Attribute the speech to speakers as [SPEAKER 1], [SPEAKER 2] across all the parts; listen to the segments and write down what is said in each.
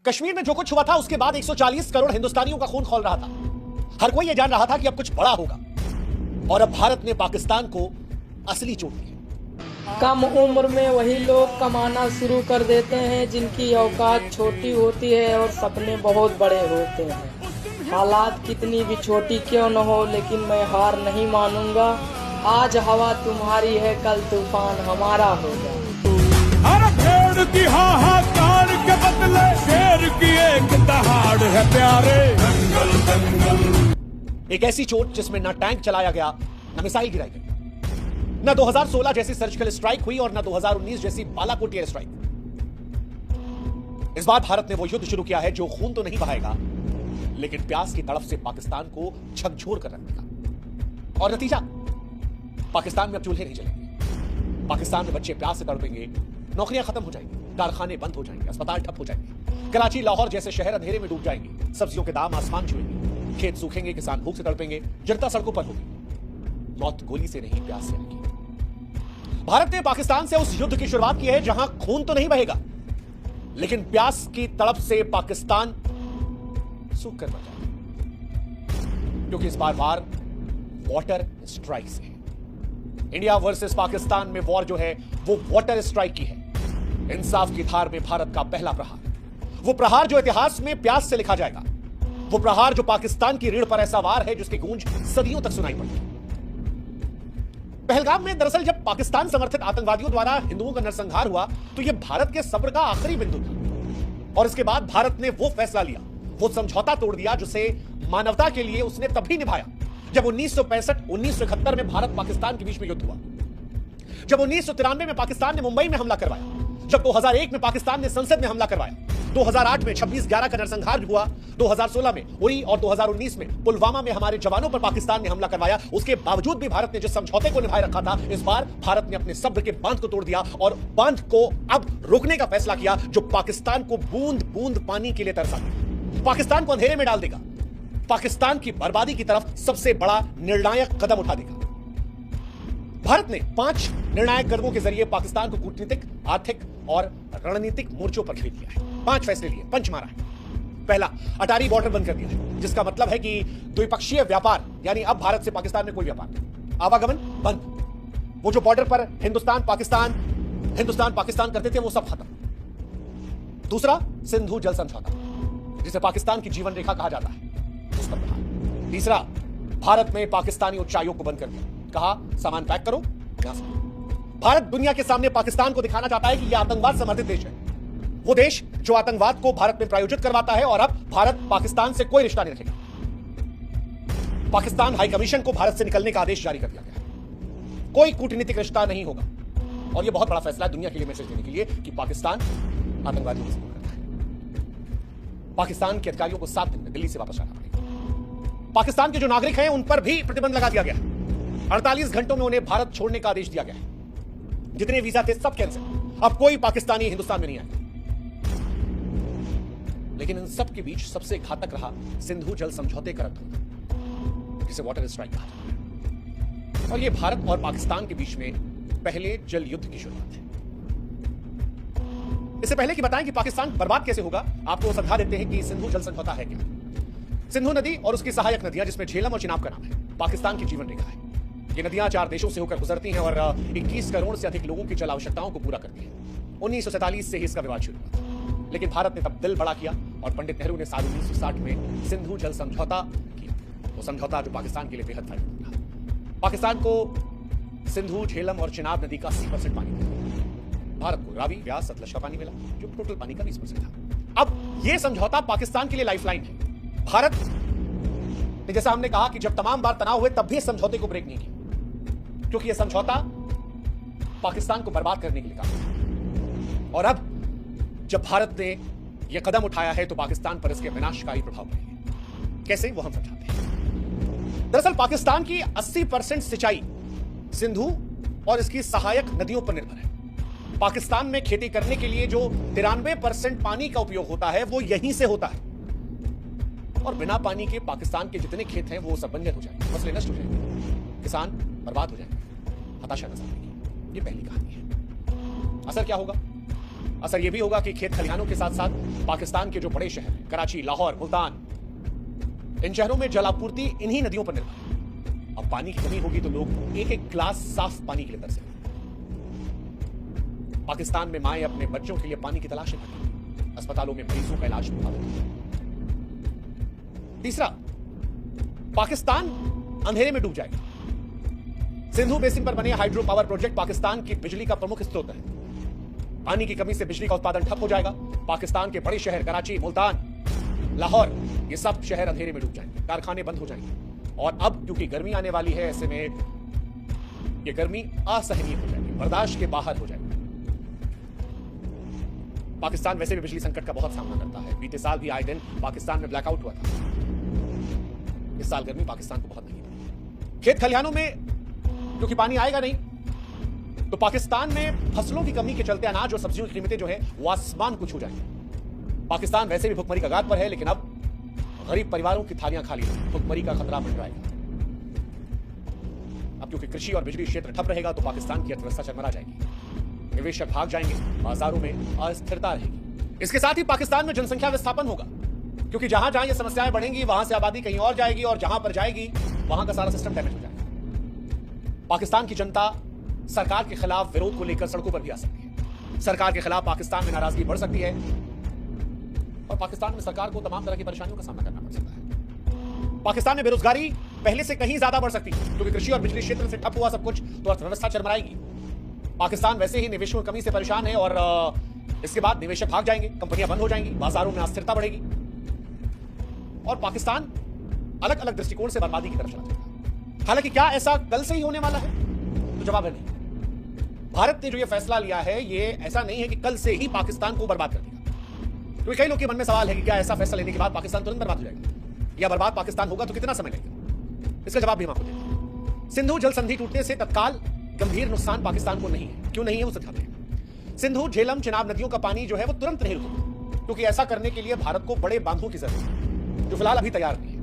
[SPEAKER 1] कश्मीर में जो कुछ हुआ था उसके बाद 140 करोड़ हिंदुस्तानियों का खून खौल रहा था। हर कोई यह जान रहा था कि अब कुछ बड़ा होगा और अब भारत ने पाकिस्तान को असली चोट दी।
[SPEAKER 2] कम उम्र में वही लोग कमाना शुरू कर देते हैं जिनकी औकात छोटी होती है और सपने बहुत बड़े होते हैं। हालात कितनी भी छोटी क्यों न हो, लेकिन मैं हार नहीं मानूंगा। आज हवा तुम्हारी है, कल तूफान हमारा होगा।
[SPEAKER 3] हर भेड़ की हाहाकार के बदले शेर की एक दहाड़ है प्यारे। दंगल दंगल।
[SPEAKER 1] एक ऐसी चोट जिसमें न टैंक चलाया गया, न मिसाइल गिराई गई, न 2016 जैसी सर्जिकल स्ट्राइक हुई और न 2019 जैसी बालाकोट एयर स्ट्राइक। इस बार भारत ने वो युद्ध शुरू किया है जो खून तो नहीं बहाएगा, लेकिन प्यास की तड़फ से पाकिस्तान को झकझोर कर रख देगा। और नतीजा, पाकिस्तान में अब चूल्हे नहीं जलेंगे, पाकिस्तान में बच्चे प्यास से तड़पेंगे, नौकरियां खत्म हो जाएंगी, कारखाने बंद हो जाएंगे, अस्पताल ठप हो जाएंगे, कराची लाहौर जैसे शहर अंधेरे में डूब जाएंगे, सब्जियों के दाम आसमान छुएंगे, खेत सूखेंगे, किसान भूख से तड़पेंगे, जनता सड़कों पर होगी। मौत गोली से नहीं, प्यास से आएगी। भारत ने पाकिस्तान से उस युद्ध की शुरुआत की है जहां खून तो नहीं बहेगा, लेकिन प्यास की तड़प से पाकिस्तान सूख कर मर जाएगा, क्योंकि इस बार वार वाटर स्ट्राइक से है। इंडिया वर्सेस पाकिस्तान में वॉर जो है वो वाटर स्ट्राइक की है। इंसाफ की धार में भारत का पहला प्रहार, वो प्रहार जो इतिहास में प्यास से लिखा जाएगा, वो प्रहार जो पाकिस्तान की रीढ़ पर ऐसा वार है जिसकी गूंज सदियों तक सुनाई पड़ती है। पहलगाम में दरअसल जब पाकिस्तान समर्थित आतंकवादियों द्वारा हिंदुओं का नरसंहार हुआ तो यह भारत के सब्र का आखिरी बिंदु था, और इसके बाद भारत ने वो फैसला लिया, वो समझौता तोड़ दिया जिसे मानवता के लिए उसने तभी निभाया जब 1965-1971 में भारत पाकिस्तान के बीच में युद्ध हुआ, जब 1993 में पाकिस्तान ने मुंबई में हमला करवाया, जब 2001 में पाकिस्तान ने संसद में हमला करवाया, 2008 में 26/11 का नरसंहार हुआ, 2016 में उरी और 2019 में पुलवामा में हमारे जवानों पर पाकिस्तान ने हमला करवाया। उसके बावजूद भी भारत ने जिस समझौते को निभाए रखा था, इस बार भारत ने अपने सब्र के बांध को तोड़ दिया और बांध को अब रोकने का फैसला किया जो पाकिस्तान को बूंद बूंद पानी के लिए तरसा देगा, पाकिस्तान को अंधेरे में डाल देगा, पाकिस्तान की बर्बादी की तरफ सबसे बड़ा निर्णायक कदम उठा देगा। भारत ने 5 निर्णायक कदमों के जरिए पाकिस्तान को कूटनीतिक, आर्थिक और रणनीतिक मोर्चों पर घेर लिया है। 5 फैसले लिए, पंच मारा है। पहला, अटारी बॉर्डर बंद कर दिया है, जिसका मतलब है कि द्विपक्षीय व्यापार, यानी अब भारत से पाकिस्तान में कोई व्यापार नहीं, आवागमन बंद। वो जो बॉर्डर पर हिंदुस्तान पाकिस्तान करते थे वो सब खत्म। दूसरा, सिंधु जल समझौता, जिसे पाकिस्तान की जीवन रेखा कहा जाता है, उस पर प्रहार। तीसरा, भारत में पाकिस्तानी उच्चायोग को बंद कर दिया, कहा सामान पैक करो यहां से। भारत दुनिया के सामने पाकिस्तान को दिखाना चाहता है कि यह आतंकवाद समर्थित देश है, वो देश जो आतंकवाद को भारत में प्रायोजित करवाता है, और अब भारत पाकिस्तान से कोई रिश्ता नहीं रखेगा। पाकिस्तान हाई कमीशन को भारत से निकलने का आदेश जारी कर दिया गया है, कोई कूटनीतिक रिश्ता नहीं होगा। और यह बहुत बड़ा फैसला है दुनिया के लिए मैसेज देने के लिए कि पाकिस्तान आतंकवादियों को सपोर्ट करता है। पाकिस्तान के अधिकारियों को 7 दिन में दिल्ली से वापस आना पड़ेगा। पाकिस्तान के जो नागरिक हैं उन पर भी प्रतिबंध लगा दिया गया है। 48 घंटों में उन्हें भारत छोड़ने का आदेश दिया गया है। जितने वीजा थे सब कैंसिल, अब कोई पाकिस्तानी हिंदुस्तान में नहीं आएगा। लेकिन इन सब के बीच सबसे घातक रहा सिंधु जल समझौते का रद्द होना, जिसे वाटर स्ट्राइक कहा जाता है। और यह भारत और पाकिस्तान के बीच में पहले जल युद्ध की शुरुआत है। इससे पहले कि बताएं कि पाकिस्तान बर्बाद कैसे होगा, आपको समझा देते हैं कि सिंधु जल समझौता है क्या। सिंधु नदी और उसकी सहायक नदियां, जिसमें झेलम और चिनाब का नाम है, पाकिस्तान की जीवन रेखा है। ये नदियां 4 देशों से होकर गुजरती हैं और 21 करोड़ से अधिक लोगों की जल आवश्यकताओं को पूरा करती हैं। 1947 से ही इसका विवाद शुरू हुआ था, लेकिन भारत ने तब दिल बड़ा किया और पंडित नेहरू ने साल 1960 में सिंधु जल समझौता किया। वो समझौता जो पाकिस्तान के लिए बेहद फायदेमंद रहा। पाकिस्तान को सिंधु, झेलम और चिनाब नदी का 80% पानी मिला, भारत को रावी, व्यास, सतलज का पानी मिला जो टोटल पानी का 20% था। अब यह समझौता पाकिस्तान के लिए लाइफलाइन है। भारत ने, जैसा हमने कहा कि जब तमाम बार तनाव हुए तब भी इस समझौते को ब्रेक नहीं किया, क्योंकि यह समझौता पाकिस्तान को बर्बाद करने के लिए काम है। और अब जब भारत ने यह कदम उठाया है तो पाकिस्तान पर इसके विनाशकारी प्रभाव पड़ेंगे। कैसे, वो हम समझाते हैं। दरअसल पाकिस्तान की 80% सिंचाई सिंधु और इसकी सहायक नदियों पर निर्भर है। पाकिस्तान में खेती करने के लिए जो 93% पानी का उपयोग होता है वो यहीं से होता है, और बिना पानी के पाकिस्तान के जितने खेत हैं वो सब बंजर हो जाएंगे, फसलें नष्ट हो जाएंगी, किसान बर्बाद हो जाएंगे, हताशा नजर आएगी। ये पहली कहानी है। असर क्या होगा? असर यह भी होगा कि खेत खलिहानों के साथ साथ पाकिस्तान के जो बड़े शहर हैं, कराची, लाहौर, मुल्तान, इन शहरों में जल आपूर्ति इन्हीं नदियों पर निर्भर है। अब पानी की कमी होगी तो लोग एक एक गिलास साफ पानी के लिए तरसेंगे। पाकिस्तान में माएं अपने बच्चों के लिए पानी की तलाश में हैं। अस्पतालों में मरीजों का इलाज प्रभावित है। तीसरा, पाकिस्तान अंधेरे में डूब जाएगा। सिंधु बेसिन पर बने हाइड्रो पावर प्रोजेक्ट पाकिस्तान की बिजली का प्रमुख स्रोत है। पानी की कमी से बिजली का उत्पादन ठप हो जाएगा। पाकिस्तान के बड़े शहर कराची, मुल्तान, लाहौर, ये सब शहर अंधेरे में डूब जाएंगे, कारखाने बंद हो जाएंगे। और अब क्योंकि गर्मी आने वाली है, ऐसे में ये गर्मी असहनीय हो जाएगी, बर्दाश्त के बाहर हो जाएगी। पाकिस्तान वैसे भी बिजली संकट का बहुत सामना करता है। बीते साल भी आए दिन पाकिस्तान में ब्लैकआउट हुआ था। इस साल गर्मी पाकिस्तान को बहुत नहीं पड़ी। खेत खलिहानों में क्योंकि पानी आएगा नहीं, तो पाकिस्तान में फसलों की कमी के चलते अनाज और सब्जियों की कीमतें जो है वो आसमान को छू जाएंगी। पाकिस्तान वैसे भी भुखमरी का गात पर है, लेकिन अब गरीब परिवारों की थालियां खाली हैं। भुखमरी का खतरा मंडराएगा। अब क्योंकि कृषि और बिजली क्षेत्र ठप रहेगा तो पाकिस्तान की अर्थव्यवस्था चरमरा जाएगी। निवेशक भाग जाएंगे, बाजारों में अस्थिरता रहेगी। इसके साथ ही पाकिस्तान में जनसंख्या विस्थापन होगा, क्योंकि जहां जहां ये समस्याएं बढ़ेंगी वहां से आबादी कहीं और जाएगी, और जहां पर जाएगी वहां का सारा सिस्टम डैमेज हो जाएगा। पाकिस्तान की जनता सरकार के खिलाफ विरोध को लेकर सड़कों पर भी आ सकती है। सरकार के खिलाफ पाकिस्तान में नाराजगी बढ़ सकती है, और पाकिस्तान में सरकार को तमाम तरह की परेशानियों का सामना करना पड़ सकता है। पाकिस्तान में बेरोजगारी पहले से कहीं ज्यादा बढ़ सकती है, क्योंकि कृषि और बिजली क्षेत्र से ठप हुआ सब कुछ तो अर्थव्यवस्था चरमराएगी। पाकिस्तान वैसे ही निवेशों की कमी से परेशान है, और इसके बाद निवेशक भाग जाएंगे, कंपनियां बंद हो जाएंगी, बाजारों में अस्थिरता बढ़ेगी, और पाकिस्तान अलग अलग दृष्टिकोण से बर्बादी की तरफ चला जाएगा। हालांकि क्या ऐसा कल से ही होने वाला है? तो जवाब है नहीं। भारत ने जो ये फैसला लिया है, ये ऐसा नहीं है कि कल से ही पाकिस्तान को बर्बाद कर देगा। क्योंकि कई लोग के मन में सवाल है कि क्या ऐसा फैसला लेने के बाद पाकिस्तान तुरंत बर्बाद हो जाएगा, या बर्बाद पाकिस्तान होगा तो कितना समय लगेगा? इसका जवाब भी हम आपको देते हैं। सिंधु जल संधि टूटने से तत्काल गंभीर नुकसान पाकिस्तान को नहीं है। क्यों नहीं है वो समझाते हैं। सिंधु, झेलम, चिनाब नदियों का पानी जो है वो तुरंत नहीं रुकेगा, क्योंकि ऐसा करने के लिए भारत को बड़े बांधों की जरूरत है, जो फिलहाल अभी तैयार नहीं है।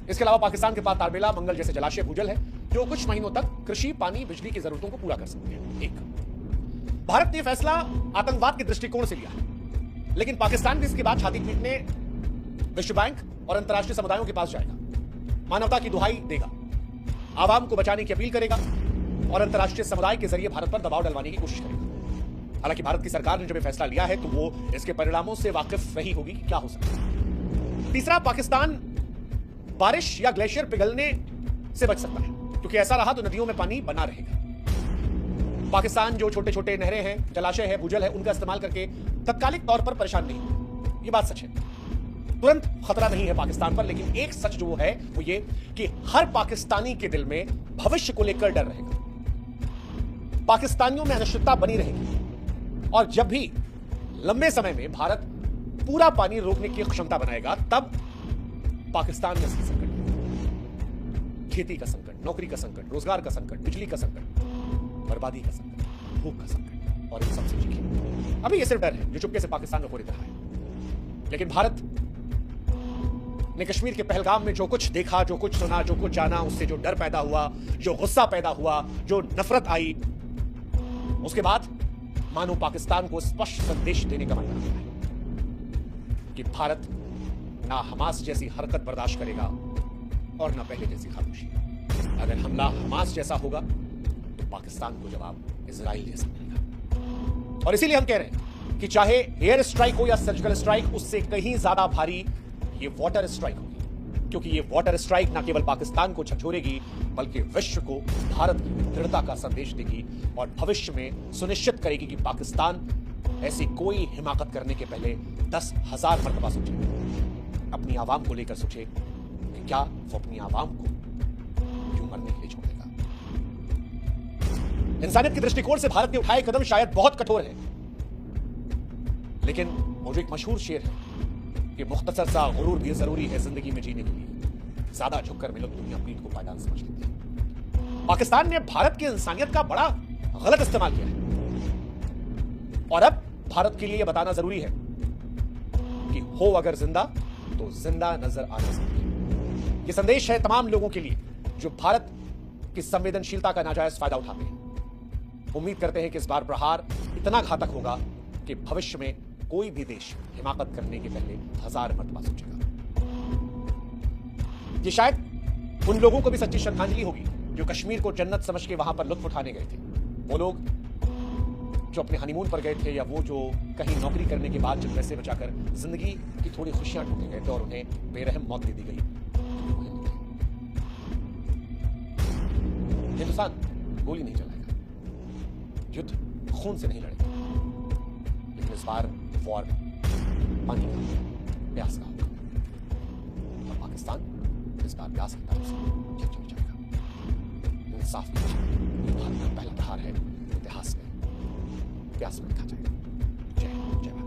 [SPEAKER 1] इसके अलावा पाकिस्तान के पास तारबेला, मंगल जैसे जलाशय भूजल है, जो कुछ महीनों तक कृषि, पानी, बिजली की जरूरतों को पूरा कर सकते हैं। एक, भारत ने फैसला आतंकवाद के दृष्टिकोण से लिया है, लेकिन पाकिस्तान भी इसके बाद छाती पीटने विश्व बैंक और अंतर्राष्ट्रीय समुदायों के पास जाएगा, मानवता की दुहाई देगा, आवाम को बचाने की अपील करेगा, और अंतर्राष्ट्रीय समुदाय के जरिए भारत पर दबाव डलवाने की कोशिश करेगा। हालांकि भारत की सरकार ने जब यह फैसला लिया है तो वो इसके परिणामों से वाकिफ रही होगी कि क्या हो सकता है। तीसरा, पाकिस्तान बारिश या ग्लेशियर पिघलने से बच सकता है, क्योंकि ऐसा रहा तो नदियों में पानी बना रहेगा। पाकिस्तान जो छोटे छोटे नहरें हैं, जलाशय है, भूजल है, उनका इस्तेमाल करके तत्कालिक तौर पर परेशान नहीं होगा। ये बात सच है, तुरंत खतरा नहीं है पाकिस्तान पर। लेकिन एक सच जो है वो ये कि हर पाकिस्तानी के दिल में भविष्य को लेकर डर रहेगा, पाकिस्तानियों में अनिश्चितता बनी रहेगी, और जब भी लंबे समय में भारत पूरा पानी रोकने की क्षमता बनाएगा, तब पाकिस्तान में असली संकट, खेती का संकट, नौकरी का संकट, रोजगार का संकट, बिजली का संकट, बर्बादी का संकट, भूख का संकट, और इन सबसे चिंतित। अभी ये सिर्फ डर है जो चुपके से पाकिस्तान में हो रहा है, लेकिन भारत ने कश्मीर के पहलगाम में जो कुछ देखा, जो कुछ सुना, जो कुछ जाना, उससे जो डर पैदा हुआ, जो गुस्सा पैदा हुआ, जो नफरत आई, उसके बाद मानो पाकिस्तान को स्पष्ट संदेश देने का मन बना है कि भारत ना हमास जैसी हरकत बर्दाश्त करेगा और ना पहले जैसी खामोशी। अगर हमला हमास जैसा होगा तो पाकिस्तान को जवाब इजराइल जैसा मिलेगा। और इसीलिए हम कह रहे हैं कि चाहे एयर स्ट्राइक हो या सर्जिकल स्ट्राइक, उससे कहीं ज्यादा भारी ये वाटर स्ट्राइक होगी, क्योंकि ये वाटर स्ट्राइक न केवल पाकिस्तान को झकझोरेगी बल्कि विश्व को भारत की दृढ़ता का संदेश देगी, और भविष्य में सुनिश्चित करेगी कि पाकिस्तान ऐसी कोई हिमाकत करने के पहले 10,000 मरतबा सोचे, अपनी आवाम को लेकर सोचे कि क्या वो अपनी आवाम को यूं मरने के लिए छोड़ देगा। इंसानियत के दृष्टिकोण से भारत ने उठाए कदम शायद बहुत कठोर है, लेकिन वो जो एक मशहूर शेर है कि मुख्तसर सा गुरूर भी जरूरी है जिंदगी में जीने के लिए, ज्यादा झुककर मिलो दुनिया पीठ को पायदान समझ लेती है। पाकिस्तान ने भारत की इंसानियत का बड़ा गलत इस्तेमाल किया है, और अब भारत के लिए यह बताना जरूरी है कि हो अगर जिंदा तो जिंदा नजर आना चाहिए। यह संदेश है तमाम लोगों के लिए जो भारत की संवेदनशीलता का नाजायज फायदा उठाते हैं। उम्मीद करते हैं कि इस बार प्रहार इतना घातक होगा कि भविष्य में कोई भी देश हिमाकत करने के पहले 1000 मरतबा सोचेगा। ये शायद उन लोगों को भी सच्ची श्रद्धांजलि होगी जो कश्मीर को जन्नत समझ के वहां पर लुत्फ उठाने गए थे। वो लोग जो अपने हनीमून पर गए थे, या वो जो कहीं नौकरी करने के बाद जब पैसे बचाकर जिंदगी की थोड़ी खुशियां ढूंढने गए थे और उन्हें बेरहम मौत दे दी गई। हिंदुस्तान गोली नहीं चलाएगा, युद्ध खून से नहीं लड़ेगा, लेकिन इस बार वॉर पानी का, प्यास का होगा। और पाकिस्तान इस बार प्यास की तरफ से जीत जाएगा। इंसाफ भारत का पहला प्रहार है इतिहास में, प्यास में लिखा जाएगा। जय जय भारत।